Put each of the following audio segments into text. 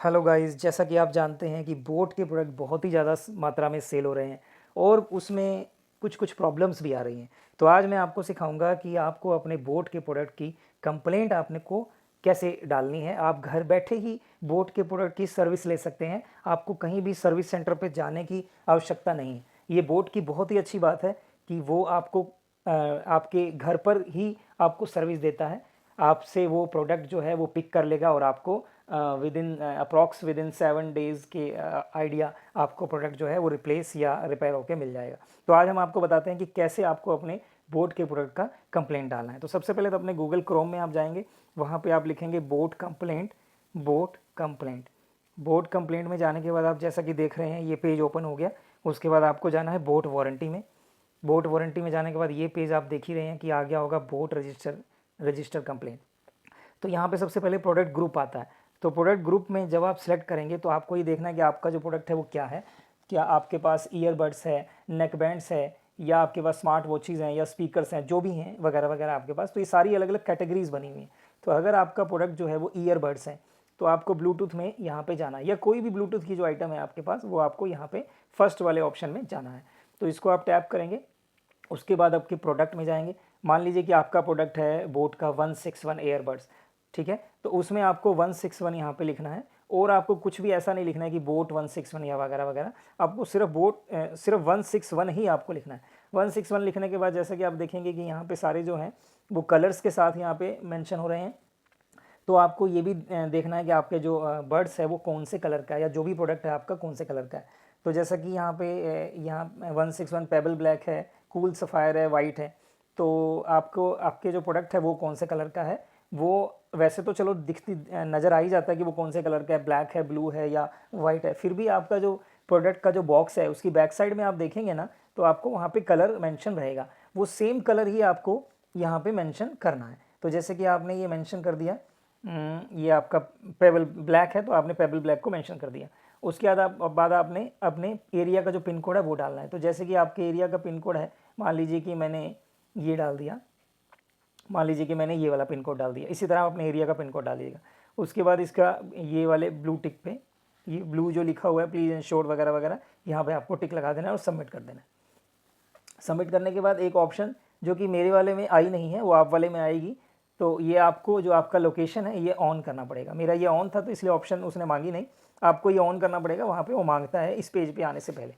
Hello guys, जैसा कि आप जानते हैं कि बोट के प्रोडक्ट बहुत ही ज़्यादा मात्रा में सेल हो रहे हैं और उसमें कुछ कुछ प्रॉब्लम्स भी आ रही हैं। तो आज मैं आपको सिखाऊंगा कि आपको अपने बोट के प्रोडक्ट की कंप्लेंट आपने को कैसे डालनी है। आप घर बैठे ही बोट के प्रोडक्ट की सर्विस ले सकते हैं। आपको कहीं भी सर्विस सेंटर पर जाने की आवश्यकता नहीं है। ये बोट की बहुत ही अच्छी बात है कि वो आपको आपके घर पर ही आपको सर्विस देता है। आपसे वो प्रोडक्ट जो है वो पिक कर लेगा और आपको with in approx with in 7 days के आइडिया आपको प्रोडक्ट जो है वो रिप्लेस या रिपेयर होकर मिल जाएगा। तो आज हम आपको बताते हैं कि कैसे आपको अपने बोट के प्रोडक्ट का कंप्लेंट डालना है। तो सबसे पहले तो अपने गूगल क्रोम में आप जाएंगे, वहाँ पे आप लिखेंगे boat complaint. Boat complaint boat complaint में जाने के बाद आप जैसा कि देख रहे हैं ये पेज ओपन हो गया। उसके बाद आपको जाना है बोट वारंटी में। बोट वारंटी में जाने के बाद ये पेज आप देख ही रहे हैं कि आ गया होगा बोट रजिस्टर कंप्लेंट। तो यहाँ पे सबसे पहले प्रोडक्ट ग्रुप आता है। तो प्रोडक्ट ग्रुप में जब आप सेलेक्ट करेंगे तो आपको ये देखना है कि आपका जो प्रोडक्ट है वो क्या है। क्या आपके पास ईयरबड्स है, नेक बैंड्स है, या आपके पास स्मार्ट वॉचेज़ हैं या स्पीकर्स हैं, जो भी हैं वगैरह वगैरह आपके पास। तो ये सारी अलग अलग कैटेगरीज बनी हुई हैं। तो अगर आपका प्रोडक्ट जो है वो ईयरबड्स हैं तो आपको ब्लूटूथ में यहाँ पे जाना है, या कोई भी ब्लूटूथ की जो आइटम है आपके पास वो आपको यहाँ पे फर्स्ट वाले ऑप्शन में जाना है। तो इसको आप टैप करेंगे। उसके बाद आपके प्रोडक्ट में जाएंगे। मान लीजिए कि आपका प्रोडक्ट है बोट का 161 ईयरबड्स, ठीक है। तो उसमें आपको 161 यहाँ पे लिखना है और आपको कुछ भी ऐसा नहीं लिखना है कि बोट 161 या वगैरह वगैरह। आपको सिर्फ 161 ही आपको लिखना है। 161 लिखने के बाद जैसा कि आप देखेंगे कि यहाँ पे सारे जो हैं वो कलर्स के साथ यहाँ पे मेंशन हो रहे हैं। तो आपको ये भी देखना है कि आपके जो बर्ड्स है वो कौन से कलर का है, या जो भी प्रोडक्ट है आपका कौन से कलर का है। तो जैसा कि यहाँ पे यहाँ 161 पेबल ब्लैक है, कूल सफ़ायर है, वाइट है। तो आपको आपके जो प्रोडक्ट है वो कौन से कलर का है, वो वैसे तो चलो दिखती नज़र आ ही जाता है कि वो कौन से कलर का है, ब्लैक है, ब्लू है या वाइट है। फिर भी आपका जो प्रोडक्ट का जो बॉक्स है उसकी बैक साइड में आप देखेंगे ना, तो आपको वहाँ पे कलर मेंशन रहेगा। वो सेम कलर ही आपको यहाँ पे मेंशन करना है। तो जैसे कि आपने ये मेंशन कर दिया, ये आपका पेबल ब्लैक है तो आपने पेबल ब्लैक को मेंशन कर दिया। उसके बाद आपने अपने एरिया का जो पिन कोड है वो डालना है। तो जैसे कि आपके एरिया का पिन कोड है, मान लीजिए कि मैंने ये डाल दिया, मान लीजिए कि मैंने ये वाला पिन कोड डाल दिया। इसी तरह आप अपने एरिया का पिन कोड डालिएगा। उसके बाद इसका ये वाले ब्लू टिक पे, ये ब्लू जो लिखा हुआ है प्लीज़ इंश्योर वगैरह वगैरह, यहाँ पे आपको टिक लगा देना है और सबमिट कर देना है। सबमिट करने के बाद एक ऑप्शन जो कि मेरे वाले में आई नहीं है वो आप वाले में आएगी। तो ये आपको जो आपका लोकेशन है ये ऑन करना पड़ेगा। मेरा ये ऑन था तो इसलिए ऑप्शन उसने मांगी नहीं, आपको ये ऑन करना पड़ेगा। वहाँ पे वो मांगता है इस पेज पे आने से पहले,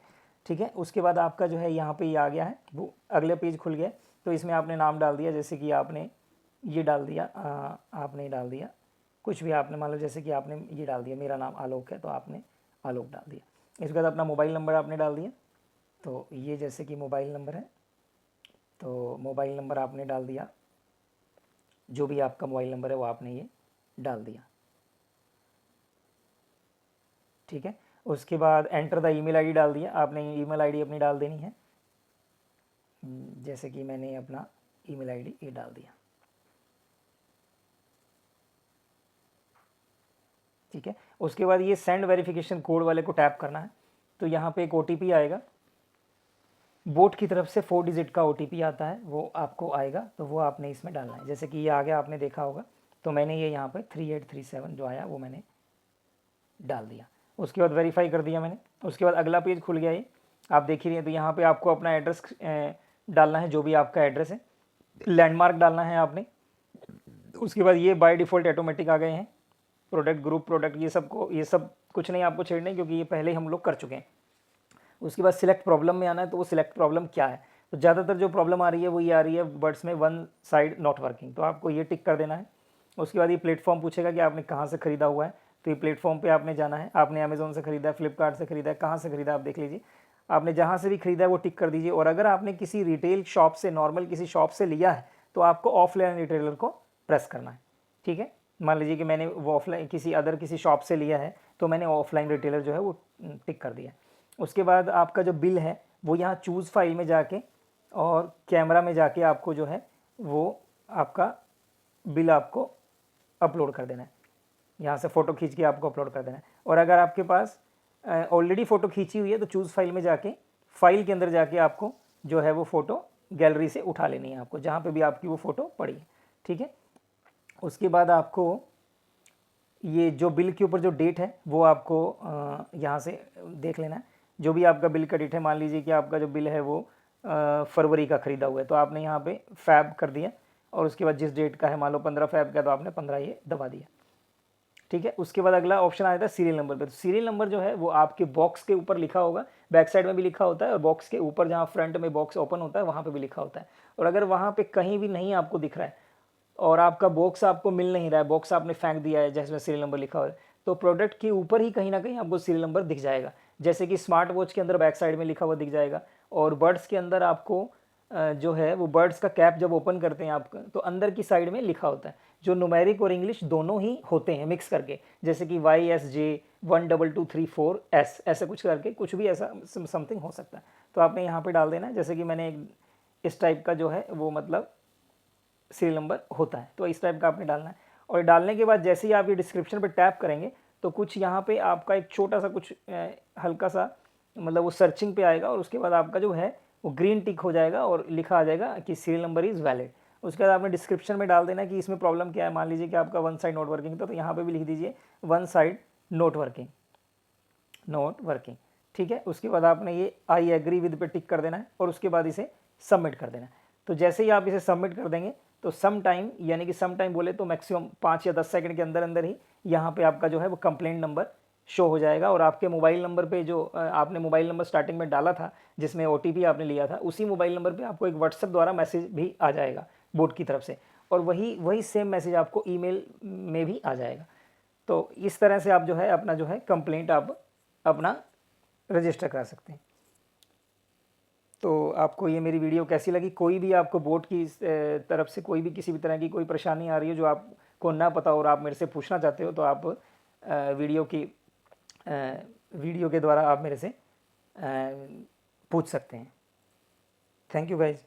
ठीक है। उसके बाद आपका जो है यहाँ पे ये आ गया है, वो अगले पेज खुल गया। तो इसमें आपने नाम डाल दिया, जैसे कि आपने ये डाल दिया, आपने डाल दिया कुछ भी आपने, मान लो जैसे कि आपने ये डाल दिया मेरा नाम आलोक है तो आपने आलोक डाल दिया। इसके बाद अपना मोबाइल नंबर आपने डाल दिया। तो ये जैसे कि मोबाइल नंबर है तो मोबाइल नंबर आपने डाल दिया, जो भी आपका मोबाइल नंबर है वो आपने ये डाल दिया, ठीक है। उसके बाद एंटर द ईमेल आईडी डाल दिया, आपने ईमेल आईडी अपनी डाल देनी है। जैसे कि मैंने अपना ईमेल आईडी ये डाल दिया, ठीक है। उसके बाद ये सेंड वेरिफिकेशन कोड वाले को टैप करना है। तो यहाँ पे एक OTP आएगा, बोट की तरफ से 4 डिजिट का OTP आता है, वो आपको आएगा। तो वो आपने इसमें डालना है। जैसे कि ये आ गया, आपने देखा होगा। तो मैंने ये यहाँ पे 3837 जो आया वो मैंने डाल दिया। उसके बाद वेरीफाई कर दिया मैंने। उसके बाद अगला पेज खुल गया, ये आप देख ही रहे हैं। तो यहाँ पे आपको अपना एड्रेस डालना है, जो भी आपका एड्रेस है, लैंडमार्क डालना है आपने। उसके बाद ये बाय डिफ़ॉल्ट ऑटोमेटिक आ गए हैं प्रोडक्ट ग्रुप, प्रोडक्ट, ये सब कुछ नहीं आपको छेड़ना है क्योंकि ये पहले हम लोग कर चुके हैं। उसके बाद सिलेक्ट प्रॉब्लम में आना है। तो वो सिलेक्ट प्रॉब्लम क्या है, तो ज़्यादातर जो प्रॉब्लम आ रही है वो ये आ रही है बर्ड्स में वन साइड नॉट वर्किंग, तो आपको ये टिक कर देना है। उसके बाद ये प्लेटफॉर्म पूछेगा कि आपने कहाँ से ख़रीदा हुआ है। तो ये प्लेटफॉर्म पे आपने जाना है। आपने अमेज़ोन से ख़रीदा है, फ्लिपकार्ट से ख़रीदा है, कहाँ से ख़रीदा आप देख लीजिए। आपने जहाँ से भी ख़रीदा है वो टिक कर दीजिए। और अगर आपने किसी रिटेल शॉप से, नॉर्मल किसी शॉप से लिया है तो आपको ऑफलाइन रिटेलर को प्रेस करना है, ठीक है। मान लीजिए कि मैंने वो ऑफलाइन किसी शॉप से लिया है तो मैंने ऑफलाइन रिटेलर जो है वो टिक कर दिया। उसके बाद आपका जो बिल है वो यहाँ चूज़ फाइल में जाके और कैमरा में जाके आपको जो है वो आपका बिल आपको अपलोड कर देना है। यहाँ से फ़ोटो खींच के आपको अपलोड कर देना है। और अगर आपके पास ऑलरेडी फ़ोटो खींची हुई है तो चूज़ फाइल में जाके, फाइल के अंदर जाके आपको जो है वो फ़ोटो गैलरी से उठा लेनी है, आपको जहाँ पे भी आपकी वो फ़ोटो पड़ी है, ठीक है। उसके बाद आपको ये जो बिल के ऊपर जो डेट है वो आपको यहाँ से देख लेना है। जो भी आपका बिल का डेट है, मान लीजिए कि आपका जो बिल है वो फरवरी का ख़रीदा हुआ है, तो आपने यहाँ पे फैब कर दिया और उसके बाद जिस डेट का है, मान लो 15 फैब का, तो आपने 15 ये दबा दिया। ठीक है, उसके बाद अगला ऑप्शन आया था सीरियल नंबर पे। तो सीरियल नंबर जो है वो आपके बॉक्स के ऊपर लिखा होगा, बैक साइड में भी लिखा होता है और बॉक्स के ऊपर जहाँ फ्रंट में बॉक्स ओपन होता है वहाँ पे भी लिखा होता है। और अगर वहाँ पे कहीं भी नहीं आपको दिख रहा है और आपका बॉक्स आपको मिल नहीं रहा है, बॉक्स आपने फेंक दिया है जिसमें सीरियल नंबर लिखा हुआ है, तो प्रोडक्ट के ऊपर ही कहीं ना कहीं आपको सीरियल नंबर दिख जाएगा। जैसे कि स्मार्ट वॉच के अंदर बैक साइड में लिखा हुआ दिख जाएगा, और बर्ड्स के अंदर आपको जो है वो बर्ड्स का कैप जब ओपन करते हैं आप, तो अंदर की साइड में लिखा होता है, जो न्यूमेरिक और इंग्लिश दोनों ही होते हैं मिक्स करके, जैसे कि YSJ1223 4S, ऐसे कुछ करके कुछ भी ऐसा समथिंग हो सकता है। तो आपने यहाँ पे डाल देना है, जैसे कि मैंने इस टाइप का जो है वो मतलब सीरियल नंबर होता है, तो इस टाइप का आपने डालना है। और डालने के बाद जैसे ही आप ये डिस्क्रिप्शन पे टैप करेंगे तो कुछ यहाँ पे आपका एक छोटा सा कुछ हल्का सा मतलब वो सर्चिंग पे आएगा, और उसके बाद आपका जो है वो ग्रीन टिक हो जाएगा और लिखा आ जाएगा कि सीरियल नंबर इज़ वैलिड। उसके बाद आपने डिस्क्रिप्शन में डाल देना कि इसमें प्रॉब्लम क्या है। मान लीजिए कि आपका वन साइड नॉट वर्किंग था, तो यहाँ पर भी लिख दीजिए one side not working, not working. ठीक है, उसके बाद आपने ये आई एग्री विद पे टिक कर देना है और उसके बाद इसे सबमिट कर देना है। तो जैसे ही आप इसे सबमिट कर देंगे तो सम टाइम, यानी कि सम टाइम बोले तो मैक्सिमम 5 या 10 सेकंड के अंदर अंदर ही यहाँ पे आपका जो है वो कंप्लेंट नंबर शो हो जाएगा, और आपके मोबाइल नंबर पे जो आपने मोबाइल नंबर स्टार्टिंग में डाला था जिसमें OTP आपने लिया था, उसी मोबाइल नंबर पे आपको एक व्हाट्सएप द्वारा मैसेज भी आ जाएगा बोर्ड की तरफ से, और वही सेम मैसेज आपको ईमेल में भी आ जाएगा। तो इस तरह से आप जो है अपना जो है कंप्लेंट आप अपना रजिस्टर करा सकते हैं। तो आपको ये मेरी वीडियो कैसी लगी? कोई भी आपको बोट की तरफ से कोई भी किसी भी तरह की कोई परेशानी आ रही है जो आपको ना पता और आप मेरे से पूछना चाहते हो, तो आप वीडियो के द्वारा आप मेरे से पूछ सकते हैं। Thank you guys.